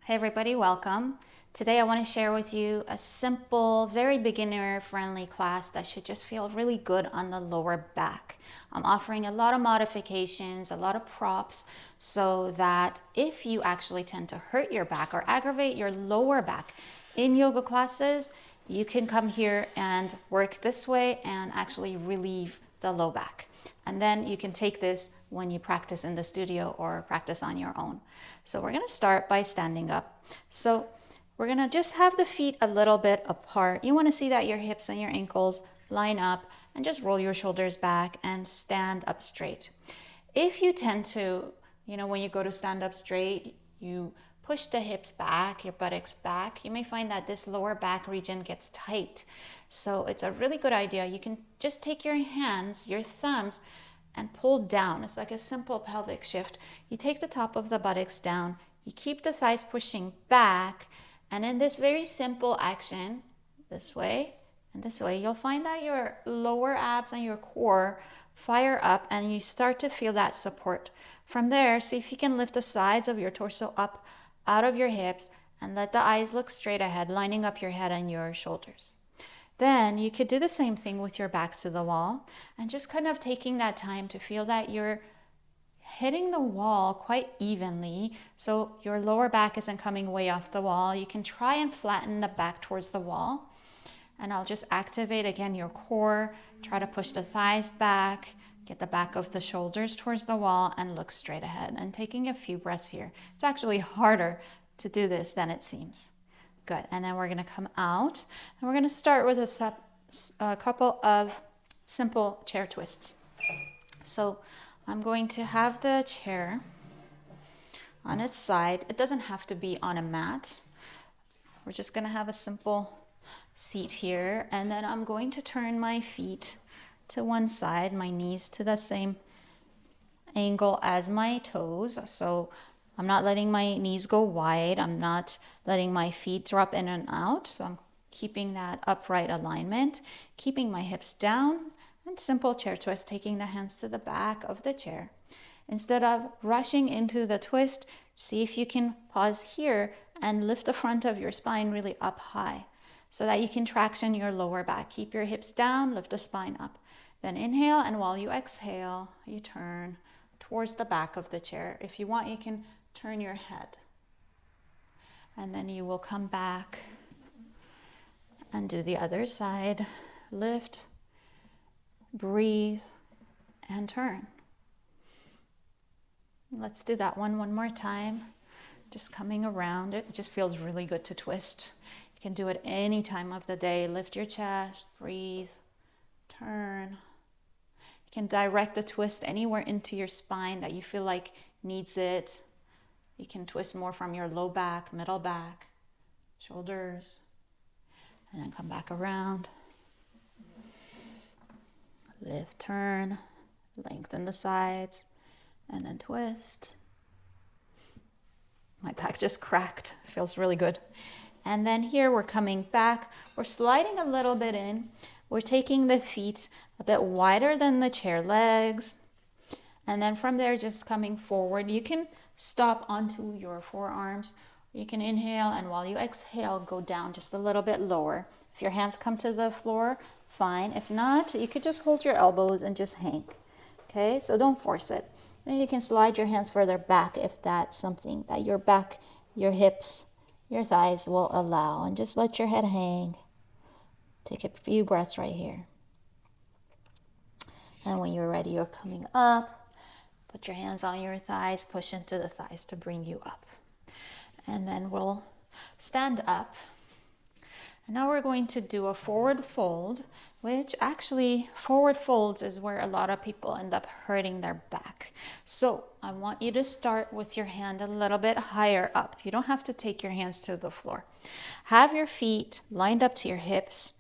Hey everybody, welcome. Today I want to share with you a simple, very beginner-friendly class that should just feel really good on the lower back. I'm offering a lot of modifications, a lot of props, so that if you actually tend to hurt your back or aggravate your lower back in yoga classes, you can come here and work this way and actually relieve the low back. And then you can take this when you practice in the studio or practice on your own. So we're going to start by standing up. So we're going to just have the feet a little bit apart. You want to see that your hips and your ankles line up, and just roll your shoulders back and stand up straight. If you tend to, when you go to stand up straight, you push the hips back, your buttocks back, you may find that this lower back region gets tight. So it's a really good idea. You can just take your hands, your thumbs, and pull down. It's like a simple pelvic shift. You take the top of the buttocks down, you keep the thighs pushing back, and in this very simple action, this way and this way, you'll find that your lower abs and your core fire up and you start to feel that support. From there, see if you can lift the sides of your torso up out of your hips and let the eyes look straight ahead, lining up your head and your shoulders. Then you could do the same thing with your back to the wall and just kind of taking that time to feel that you're hitting the wall quite evenly, so your lower back isn't coming way off the wall. You can try and flatten the back towards the wall. And I'll just activate again your core, try to push the thighs back, get the back of the shoulders towards the wall and look straight ahead. And taking a few breaths here. It's actually harder to do this than it seems. Good. And then we're going to come out and we're going to start with a couple of simple chair twists. So I'm going to have the chair on its side. It doesn't have to be on a mat. We're just going to have a simple seat here, and then I'm going to turn my feet to one side, my knees to the same angle as my toes. So I'm not letting my knees go wide. I'm not letting my feet drop in and out. So I'm keeping that upright alignment, keeping my hips down, and simple chair twist, taking the hands to the back of the chair. Instead of rushing into the twist, see if you can pause here and lift the front of your spine really up high so that you can traction your lower back. Keep your hips down, lift the spine up. Then inhale, and while you exhale, you turn towards the back of the chair. If you want, you can turn your head. And then you will come back and do the other side. Lift, breathe, and turn. Let's do that one more time. Just coming around. It just feels really good to twist. You can do it any time of the day. Lift your chest, breathe, turn. You can direct the twist anywhere into your spine that you feel like needs it. You can twist more from your low back, middle back, shoulders, and then come back around. Lift, turn, lengthen the sides, and then twist. My back just cracked. Feels really good. And then here we're coming back. We're sliding a little bit in. We're taking the feet a bit wider than the chair legs. And then from there, just coming forward. You can stop onto your forearms. You can inhale, and while you exhale, go down just a little bit lower. If your hands come to the floor, fine. If not, you could just hold your elbows and just hang. Okay, so don't force it. Then you can slide your hands further back if that's something that your back, your hips, your thighs will allow. And just let your head hang. Take a few breaths right here. And when you're ready, you're coming up. Put your hands on your thighs, push into the thighs to bring you up. And then we'll stand up. And now we're going to do a forward fold, which actually forward folds is where a lot of people end up hurting their back. So I want you to start with your hand a little bit higher up. You don't have to take your hands to the floor. Have your feet lined up to your hips,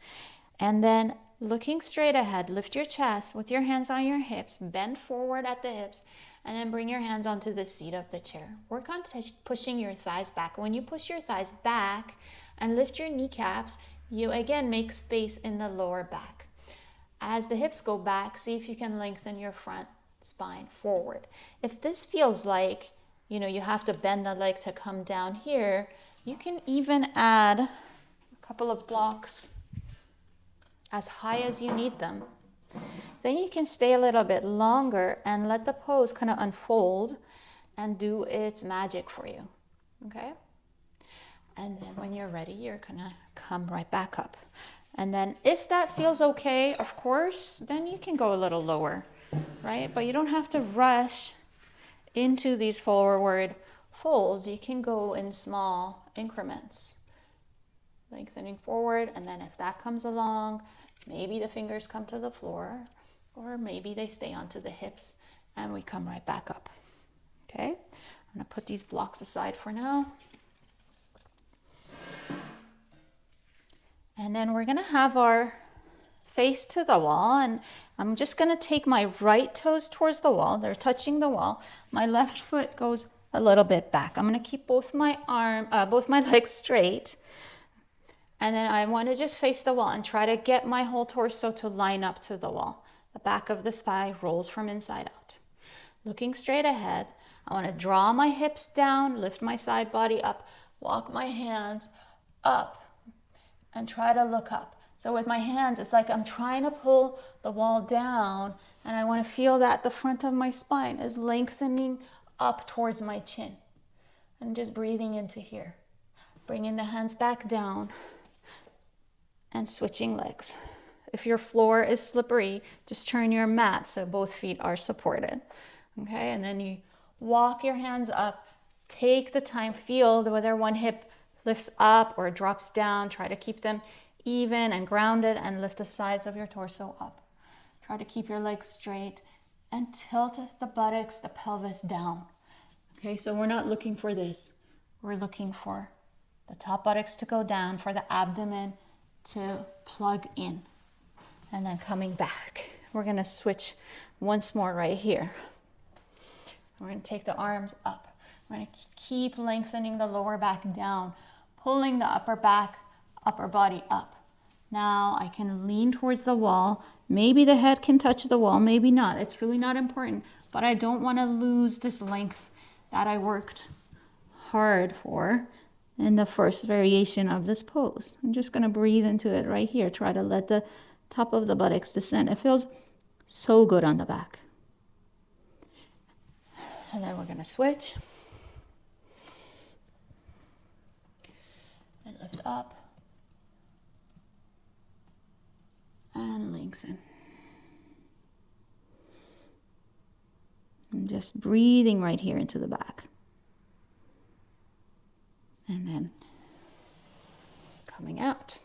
and then looking straight ahead, lift your chest with your hands on your hips, bend forward at the hips, and then bring your hands onto the seat of the chair. Work on pushing your thighs back. When you push your thighs back and lift your kneecaps, you again make space in the lower back. As the hips go back, see if you can lengthen your front spine forward. If this feels like you know, you have to bend the leg to come down here, you can even add a couple of blocks as high as you need them. Then you can stay a little bit longer and let the pose kind of unfold and do its magic for you, okay? And then when you're ready, you're gonna come right back up. And then if that feels okay, of course, then you can go a little lower, right? But you don't have to rush into these forward folds. You can go in small increments, lengthening forward, and then if that comes along, maybe the fingers come to the floor, or maybe they stay onto the hips and we come right back up. Okay, I'm gonna put these blocks aside for now. And then we're gonna have our face to the wall, and I'm just gonna take my right toes towards the wall. They're touching the wall. My left foot goes a little bit back. I'm gonna keep both my legs straight. And then I wanna just face the wall and try to get my whole torso to line up to the wall. The back of this thigh rolls from inside out. Looking straight ahead, I wanna draw my hips down, lift my side body up, walk my hands up, and try to look up. So with my hands, it's like I'm trying to pull the wall down, and I want to feel that the front of my spine is lengthening up towards my chin. And just breathing into here. Bringing the hands back down and switching legs. If your floor is slippery, just turn your mat so both feet are supported. Okay, and then you walk your hands up, take the time, feel whether one hip lifts up or drops down. Try to keep them even and grounded, and lift the sides of your torso up. Try to keep your legs straight and tilt the buttocks, the pelvis down. Okay, so we're not looking for this. We're looking for the top buttocks to go down, for the abdomen to plug in. And then coming back. We're gonna switch once more right here. We're gonna take the arms up. We're gonna keep lengthening the lower back down, pulling the upper back, upper body up. Now I can lean towards the wall. Maybe the head can touch the wall, maybe not. It's really not important, but I don't want to lose this length that I worked hard for in the first variation of this pose. I'm just going to breathe into it right here. Try to let the top of the buttocks descend. It feels so good on the back. And then we're going to switch. And lift up. And lengthen. I'm just breathing right here into the back. And then coming out.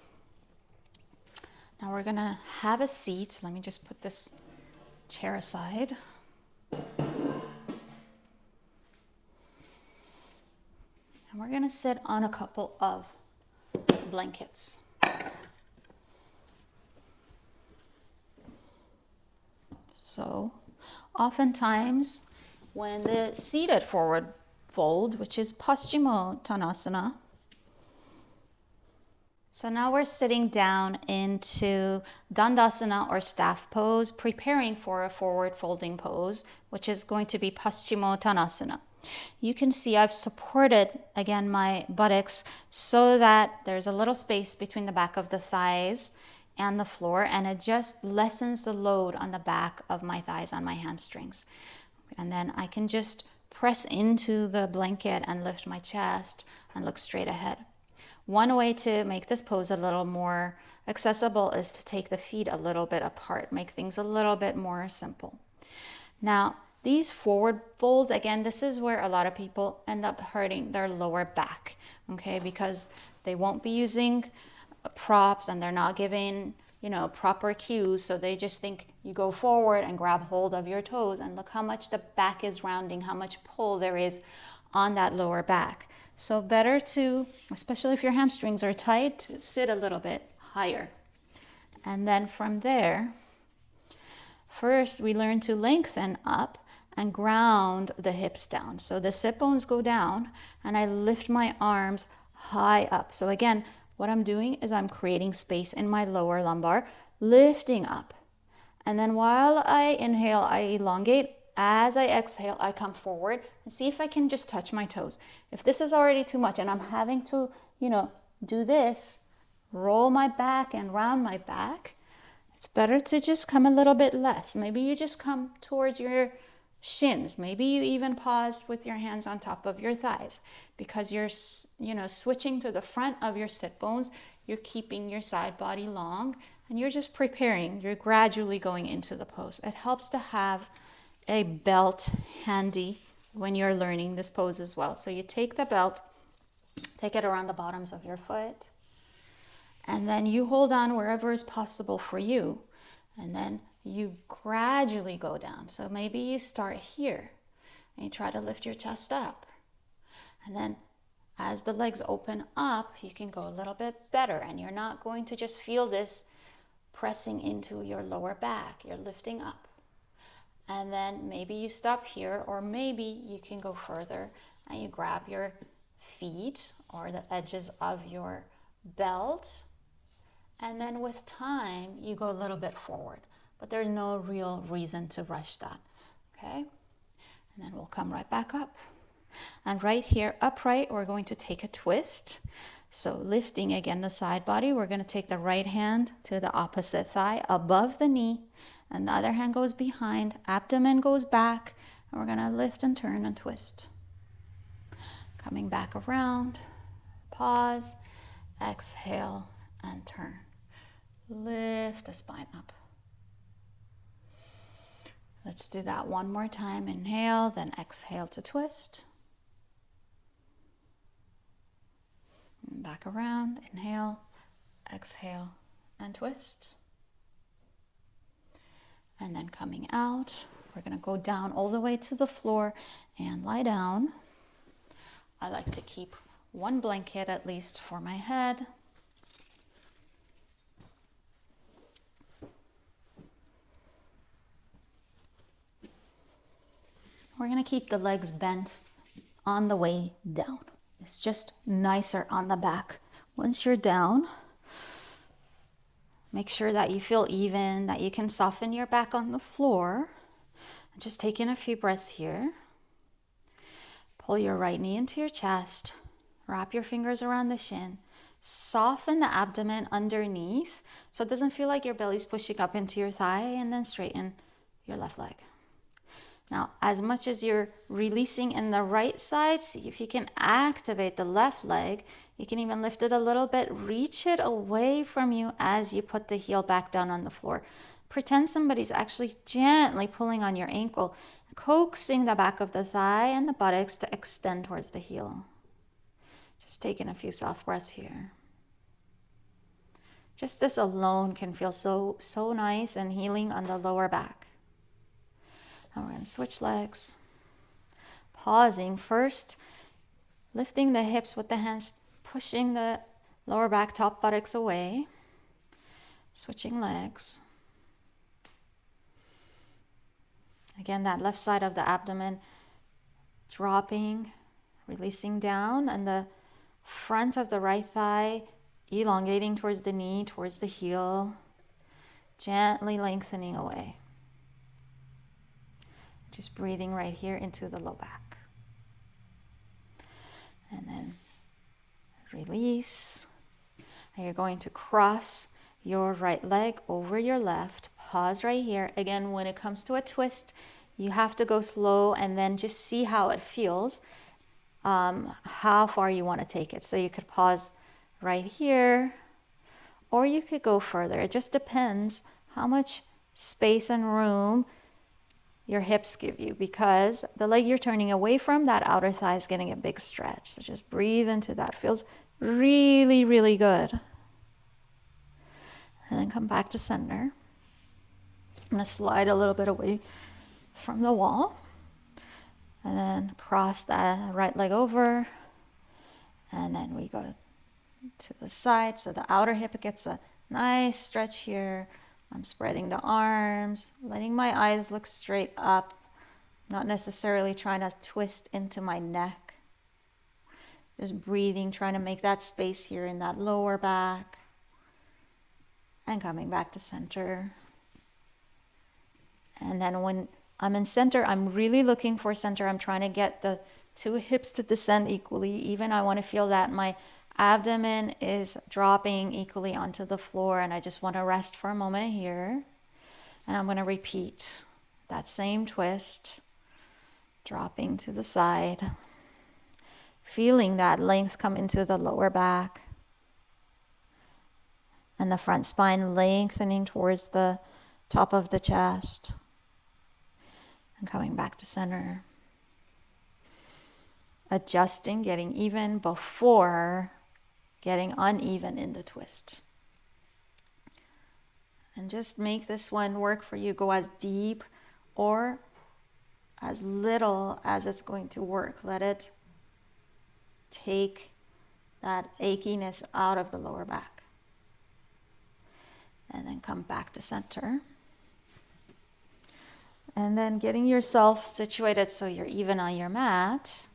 Now we're gonna have a seat. Let me just put this chair aside. And we're gonna sit on a couple of blankets. So oftentimes when the seated forward fold, which is Paschimottanasana. So now we're sitting down into Dandasana or staff pose, preparing for a forward folding pose, which is going to be Paschimottanasana. You can see I've supported, again, my buttocks so that there's a little space between the back of the thighs and the floor, and it just lessens the load on the back of my thighs, on my hamstrings. And then I can just press into the blanket and lift my chest and look straight ahead. One way to make this pose a little more accessible is to take the feet a little bit apart, make things a little bit more simple. Now, these forward folds, again, this is where a lot of people end up hurting their lower back, okay, because they won't be using props and they're not giving, proper cues. So they just think you go forward and grab hold of your toes, and look how much the back is rounding, how much pull there is on that lower back. So better to, especially if your hamstrings are tight, to sit a little bit higher. And then from there, first we learn to lengthen up and ground the hips down. So the sit bones go down and I lift my arms high up. So again, what I'm doing is I'm creating space in my lower lumbar, lifting up. And then while I inhale, I elongate as I exhale, I come forward and see if I can just touch my toes. If this is already too much and I'm having to, do this, roll my back and round my back, it's better to just come a little bit less. Maybe you just come towards your shins. Maybe you even pause with your hands on top of your thighs, because you're, switching to the front of your sit bones. You're keeping your side body long, and you're just preparing. You're gradually going into the pose. It helps to have a belt handy when you're learning this pose as well. So you take the belt, take it around the bottoms of your foot, and then you hold on wherever is possible for you. And then you gradually go down. So maybe you start here and you try to lift your chest up. And then as the legs open up, you can go a little bit better. And you're not going to just feel this pressing into your lower back. You're lifting up. And then maybe you stop here, or maybe you can go further and you grab your feet or the edges of your belt. And then with time, you go a little bit forward. But there's no real reason to rush that, okay? And then we'll come right back up. And right here, upright, we're going to take a twist. So lifting again the side body, we're going to take the right hand to the opposite thigh above the knee, and the other hand goes behind, abdomen goes back, and we're going to lift and turn and twist. Coming back around, pause, exhale, and turn. Lift the spine up. Let's do that one more time. Inhale, then exhale to twist. Back around, inhale, exhale, and twist. And then coming out, we're going to go down all the way to the floor and lie down. I like to keep one blanket at least for my head. We're going to keep the legs bent on the way down. It's just nicer on the back. Once you're down, make sure that you feel even, that you can soften your back on the floor. Just take in a few breaths here. Pull your right knee into your chest. Wrap your fingers around the shin. Soften the abdomen underneath so it doesn't feel like your belly's pushing up into your thigh, and then straighten your left leg. Now, as much as you're releasing in the right side, see if you can activate the left leg. You can even lift it a little bit, reach it away from you as you put the heel back down on the floor. Pretend somebody's actually gently pulling on your ankle, coaxing the back of the thigh and the buttocks to extend towards the heel. Just taking a few soft breaths here. Just this alone can feel so nice and healing on the lower back. Now we're going to switch legs. Pausing first, lifting the hips with the hands, pushing the lower back, top buttocks away. Switching legs. Again, that left side of the abdomen dropping, releasing down, and the front of the right thigh elongating towards the knee, towards the heel, gently lengthening away. Just breathing right here into the low back. And then release. And you're going to cross your right leg over your left. Pause right here. Again, when it comes to a twist, you have to go slow and then just see how it feels, how far you want to take it. So you could pause right here, or you could go further. It just depends how much space and room your hips give you, because the leg you're turning away from, that outer thigh is getting a big stretch. So just breathe into that. Feels really, really good. And then come back to center. I'm going to slide a little bit away from the wall. And then cross that right leg over. And then we go to the side. So the outer hip gets a nice stretch here. I'm spreading the arms, letting my eyes look straight up, not necessarily trying to twist into my neck. Just breathing, trying to make that space here in that lower back. And coming back to center. And then when I'm in center. I'm really looking for center. I'm trying to get the two hips to descend equally. Even I want to feel that my abdomen is dropping equally onto the floor, and I just want to rest for a moment here. And I'm going to repeat that same twist, dropping to the side, feeling that length come into the lower back and the front spine lengthening towards the top of the chest, and coming back to center. Adjusting, getting even before getting uneven in the twist. And just make this one work for you. Go as deep or as little as it's going to work. Let it take that achiness out of the lower back. And then come back to center. And then getting yourself situated so you're even on your mat.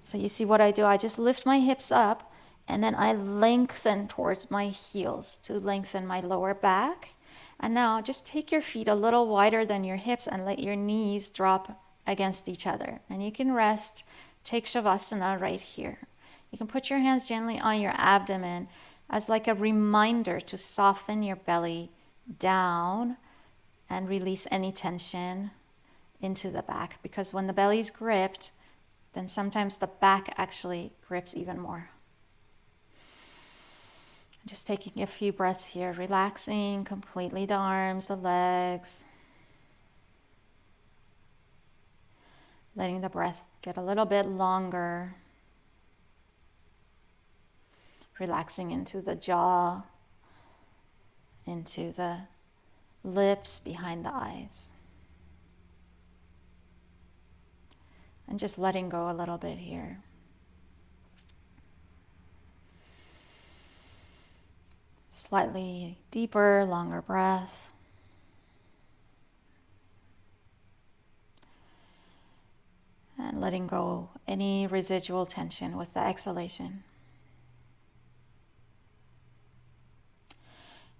So you see what I do? I just lift my hips up and then I lengthen towards my heels to lengthen my lower back. And now just take your feet a little wider than your hips and let your knees drop against each other. And you can rest, take Shavasana right here. You can put your hands gently on your abdomen as like a reminder to soften your belly down and release any tension into the back. Because when the belly's gripped, then sometimes the back actually grips even more. Just taking a few breaths here, relaxing completely the arms, the legs. Letting the breath get a little bit longer. Relaxing into the jaw, into the lips, behind the eyes. And just letting go a little bit here. Slightly deeper, longer breath. And letting go any residual tension with the exhalation.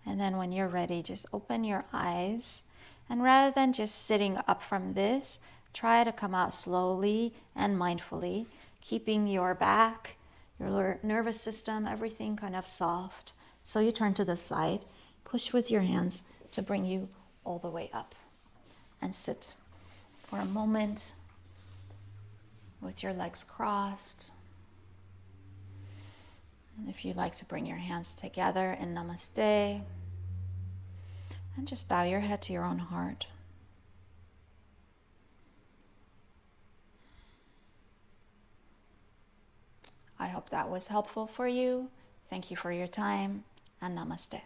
And then when you're ready, just open your eyes. And rather than just sitting up from this, try to come out slowly and mindfully, keeping your back, your nervous system, everything kind of soft. So you turn to the side, push with your hands to bring you all the way up. And sit for a moment with your legs crossed. And if you'd like to bring your hands together in Namaste, and just bow your head to your own heart. I hope that was helpful for you. Thank you for your time, and Namaste.